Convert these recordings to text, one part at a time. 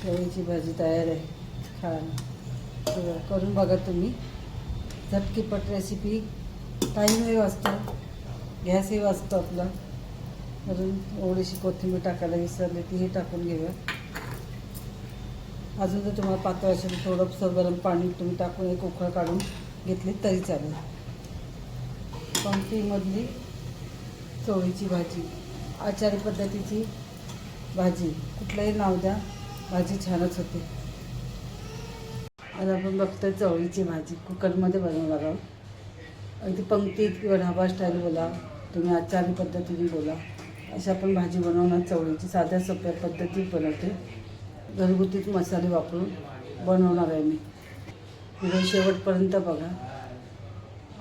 चवळीची भाजी तयार आहे खायला. करून बघा तुम्ही. झटकीपट रेसिपी. टाईमही वाचतो, गॅसही वाचतो आपला. अजून थोडीशी कोथिंबीर टाकायला विसरले, तीही टाकून घेऊया. अजून जर तुम्हाला पातळ असेल थोडंसं गरम पाणी तुम्ही टाकून एक उकळ काढून घेतली तरी चालेल. पंक्तीमधली चवळीची भाजी, आचारी पद्धतीची भाजी, कुठलंही नाव द्या, भाजी छानच होते. आज आपण बघतोय चवळीची भाजी कुकरमध्ये बनवणार आहोत. अगदी पंक्तीत किंवा ढाबा स्टाईल बोला, तुम्ही आचारी पद्धतीने बोला, अशा आपण भाजी बनवणार. चवळीची साध्या सोप्या पद्धतीत बनवते. घरगुतीच मसाले वापरून बनवणार आहे मी. व्हिडिओ शेवटपर्यंत बघा.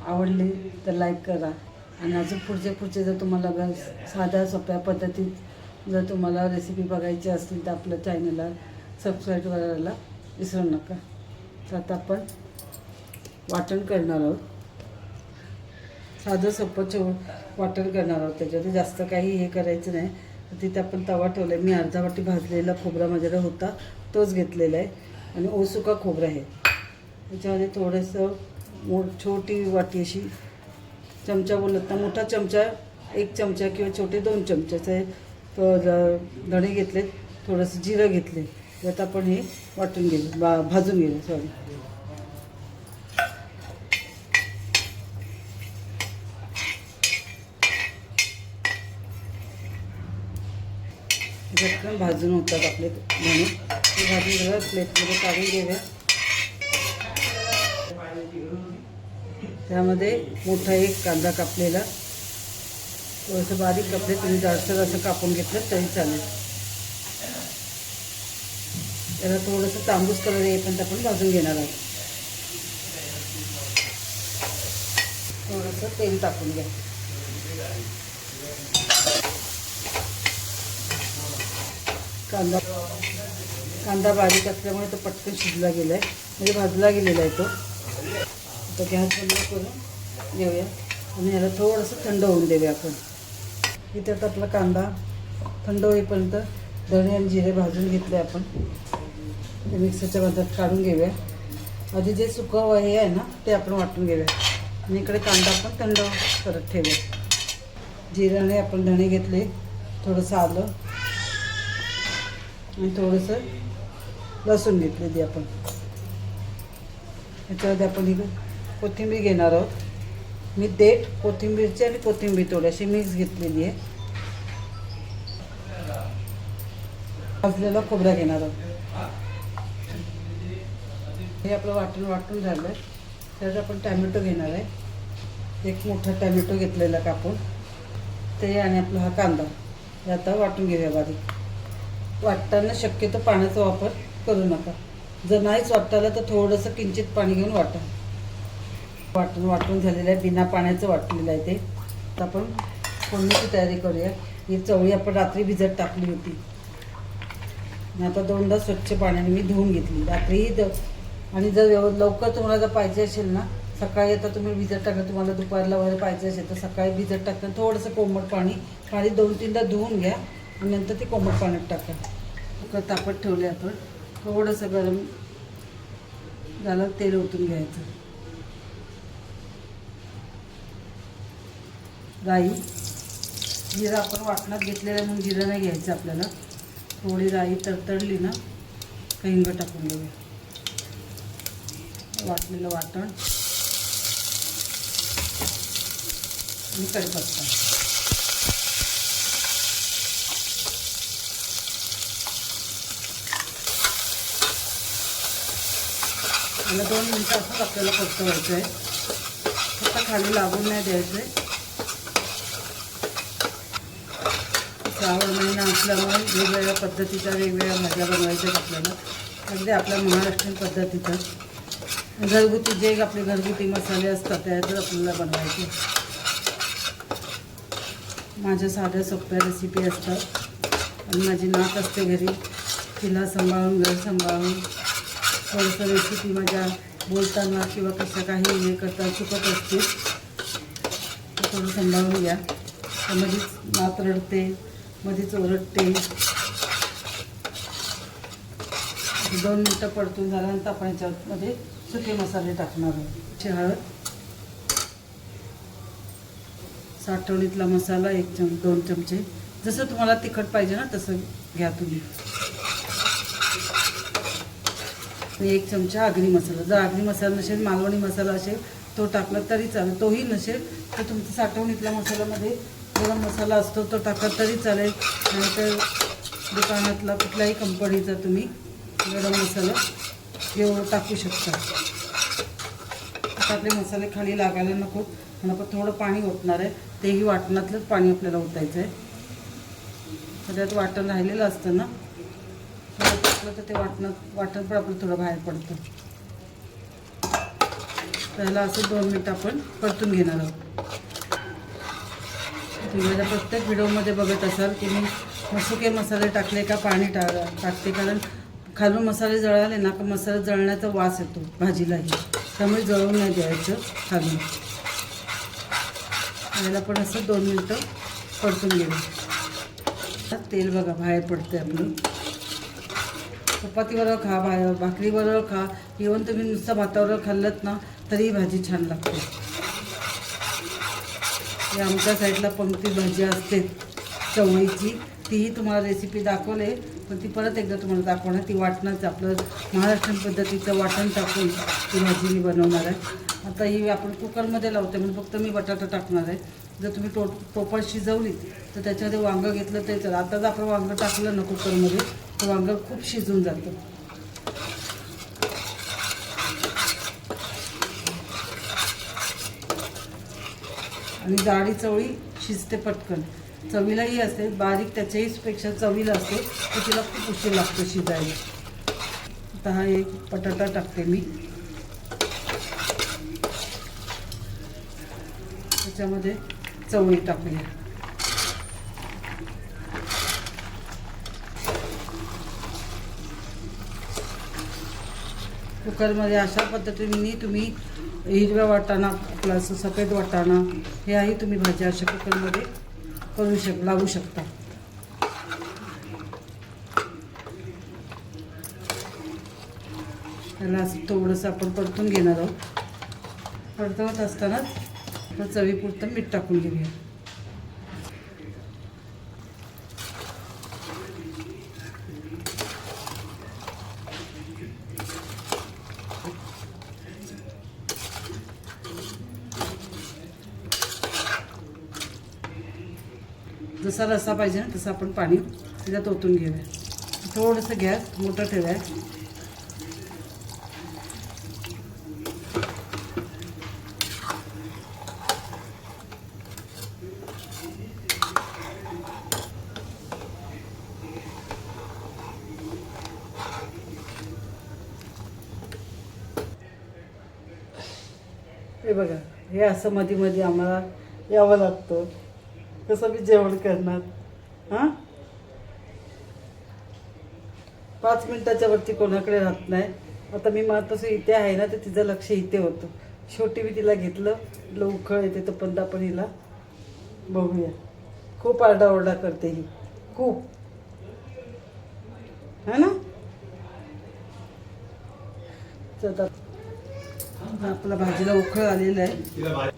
आवडली तर लाईक करा. आणि अजून पुढचे जर तुम्हाला साध्या सोप्या पद्धतीत जर तुम्हाला रेसिपी बघायची असतील तर आपल्या चॅनलला सबस्क्राईब करायला विसरू नका. तर आता आपण वाटण करणार आहोत. साधं सोपं वाटण करणार आहोत. त्याच्यामध्ये जास्त काही हे करायचं नाही. तर तिथे आपण तवा ठेवला आहे. मी अर्धा वाटी भाजलेला खोबरा माझ्याकडे होता, तोच घेतलेला आहे. आणि ओसुका खोबरा आहे. त्याच्यामध्ये थोडंसं छोटी वाटी अशी, चमचा बोलत ना मोठा चमचा 1 चमचा किंवा छोटे 2 चमच्याचे धणे घेतले, थोडंसं जिरं घेतले. त्यात आपण हे वाटून गेलं, भाजून गेलं सॉरी. झटकन भाजून होतात आपले धणे. ते भाजून जरा प्लेटमध्ये काढून घेऊया. त्यामध्ये मोठा एक कांदा कापलेला, थोडंसं बारीक कापले, तुम्ही जाडसर असं कापून घेतलं तरी चालेल. त्याला थोडंसं तांबूस कलर येईपर्यंत आपण भाजून घेणार आहोत. थोडंसं तेल टाकून घ्या. कांदा बारीक असल्यामुळे तो पटकन शिजला गेला आहे, म्हणजे भाजला गेलेला आहे तो. आता गॅस बंद करून घेऊया आणि याला थोडंसं थंड होऊन देऊया आपण. इथे आता आपला कांदा थंड होईपर्यंत धणे आणि जिरे भाजून घेतले आपण. ते मिक्सरच्या भांड्यात काढून घेऊया. आधी जे सुकं हे आहे ना ते आपण वाटून घेऊया. आणि इकडे कांदा आपण थंड करत ठेवूया. जिऱ्याने आपण धणे घेतले, थोडंसं आलं आणि थोडंसं लसूण घेतले ते आपण. याच्यामध्ये आपण ही कोथिंबीर घेणार आहोत. मी देठ कोथिंबीरची आणि कोथिंबीर थोडीशी मिक्स घेतलेली आहे. भाजलेला खोबरा घेणार आहोत. हे आपलं वाटून झालं आहे. त्यात आपण टॅमॅटो घेणार आहे. एक मोठा टॅमॅटो घेतलेला कापून, ते आणि आपला हा कांदा हे आता वाटून घेऊया बारीक. वाटताना शक्यतो पाण्याचा वापर करू नका. जर नाहीच वाटताला तर थोडंसं किंचित पाणी घेऊन वाटा. वाटून झालेलं आहे, बिना पाण्याचं वाटलेलं आहे ते. आता आपण फोडणीची तयारी करूया. ही चवळी आपण रात्री भिजत टाकली होती. आता 2दा स्वच्छ पाण्याने मी धुवून घेतली रात्री. आणि जर लवकर तुम्हाला जर पाहिजे असेल ना, सकाळी आता तुम्ही भिजत टाकलं, तुम्हाला दुपारला वगैरे पाहिजे असेल तर सकाळी भिजत टाकलं थोडंसं कोमट पाणी 2-3दा धुवून घ्या आणि नंतर ते कोमट पाण्यात टाका. कुकर तापत ठेवले आपण. थोडंसं गरम झालं तेल ओतून घ्यायचं. राई, जिरं आपण वाटणात घेतलेलं म्हणून जिरं नाही घ्यायचं आपल्याला. थोडी राई तडतडली ना का हिंग टाकून घेऊया. वाटलेलं वाटण आणि कढीपत्ता. मला 2 मिनिटं असंच आपल्याला परतवायचं आहे. फक्त खाली लागून नाही द्यायचं आहे. श्रावण महिना असल्यामुळे वेगवेगळ्या पद्धतीच्या वेगवेगळ्या भाज्या बनवायच्या आपल्याला. अगदी आपल्या महाराष्ट्रीयन पद्धतीतच घरगुती जे आपले घरगुती मसाले असतात त्यातच आपल्याला बनवायचे. माझ्या साध्या सोप्या रेसिपी असतात आणि माझी नात असते घरी. तिला सांभाळून घर सांभाळून थोडंसं रेसिपी माझ्या बोलताना किंवा कसं काही हे करता चुकत असते. थोडं सांभाळून घ्या. मध्येच नात रडते, मध्येच ओरडते. 2 मिनटं परतून झाल्यानंतर आपण याच्यामध्ये सुके मसाले टाकणार आहोत. हळद, साठवणीतला मसाला 2 चमचे, जसं तुम्हाला तिखट पाहिजे ना तसं घ्या तुम्ही. 1 चमचा आगरी मसाला, जर आगरी मसाला नसेल, मालवणी मसाला असेल तो टाकला तरी चालेल. तोही नसेल तर तुमचा साठवणीतल्या मसाल्यामध्ये गरम मसाला असतो तो टाकला तरी चालेल. नाहीतर दुकानातला कुठल्याही कंपनीचा तुम्ही गरम मसाला घेऊन टाकू शकता. आता आपले मसाले खाली लागायला नको आणि आपण थोडं पाणी ओतणार आहे. तेही वाटणातलंच पाणी आपल्याला ओतायचं आहे. सगळ्यात वाटण राहिलेलं असतं ना, टाकलं तर ते वाटण पण आपलं थोडं बाहेर पडतं. त्याला असं 2 मिनटं आपण परतून घेणार आहोत. तुम्ही माझ्या प्रत्येक व्हिडिओमध्ये बघत असाल की मी सुके मसाले टाकले का पाणी टाकते, कारण खालून मसाले जळाले ना का मसाला जळण्याचा वास येतो भाजीलाही, त्यामुळे जळवून नाही द्यायचं खालून. याला पण असं 2 मिनटं परतून घेऊ. तेल बघा बाहेर पडते आपलं. चपातीबरोबर खा, भाकरीबरोबर खा, इव्हन तुम्ही नुसतं भाताबरोबर खाल्लत ना तरी भाजी छान लागते. आमच्या साईडला पंक्ती भाजी असते चवळीची, तीही तुम्हाला रेसिपी दाखवले, पण ती परत एकदा तुम्हाला दाखवणार. ती वाटणाचं आपलं महाराष्ट्रीयन पद्धतीचं वाटण टाकून ती भाजी मी बनवणार आहे. आता ही आपण कुकरमध्ये लावते म्हणून फक्त मी बटाटा टाकणार आहे. जर तुम्ही टोपळ शिजवली तर त्याच्यामध्ये वांगं घेतलं तरी चालेल. आता जर आपण वांगं टाकलं ना कुकरमध्ये तर वांगं खूप शिजून जातं. आणि जाडी चवळी शिजते पटकन, चवीलाही असते बारीक, त्याच्याही पेक्षा चवीला असते, तर तिला खूप उशीर लागतो शिजायला. आता हा एक बटाटा टाकते मी, त्याच्यामध्ये चवळी टाकूया. कुकरमध्ये अशा पद्धतीने तुम्ही हिरव्या वाटाणा प्लस सफेद वाटाणा हेही तुम्ही भाज्या अशा कुकरमध्ये लावू शकता. त्याला असं थोडंसं आपण परतून घेणार आहोत. परतवत असतानाच चवीपुरतं मीठ टाकून घेऊया. जसा रस्सा पाहिजे ना तसं आपण पाणी त्याच्यात ओतून घेऊया. थोडंसं गॅस मोठं ठेवूया. हे बघा, हे असं मध्ये मध्ये आम्हाला यावं लागतं. कसं मी जेवण करणार? हां, 5 मिनिटाच्या वरती कोणाकडे राहत नाही. आता मी तसं इथे आहे ना तर तिचं लक्ष इथे होतं. शेवटी मी तिला घेतलं, उखळ येते तोपर्यंत आपण हिला बघूया. खूप आरडाओरडा करते ही, खूप, है ना. तर आपला भाजीला उखळ आलेला आहे.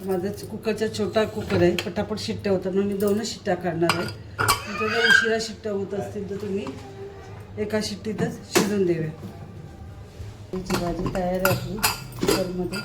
माझा कुकरचा छोटा कुकर आहे, पटापट शिट्ट्या होतात म्हणून मी 2च शिट्ट्या काढणार आहे. जर उशिरा शिट्ट्या होत असतील तर तुम्ही एका शिट्टीतच शिजून देऊया. भाजी तयार आहे आपली कुकरमध्ये.